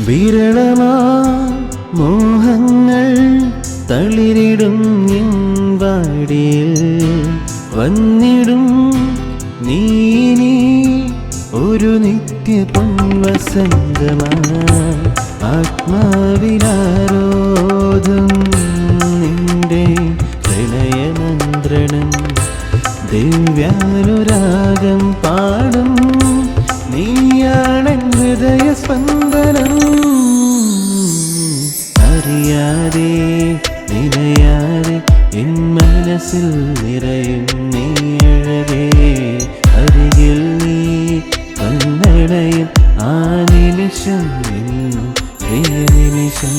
വിരളമാ മോഹങ്ങൾ തളിരിടും വാടിയിൽ വന്നിടും നീ ഒരു നിത്യ പൊൻവസന്തമാ ആത്മാവിലാരോധം നിന്റെ പ്രണയമന്ത്രണം ദിവ്യാനുരാഗം പാടും നീയാണെൻ ഹൃദയസ്പന്ദനം അറിയാതെ നിലയാതെ എൻ മനസ്സിൽ നിറയും നീ അഴകേ അരികിൽ നീ കണ്ണടയും ആ നിമിഷം പ്രിയ നിമിഷം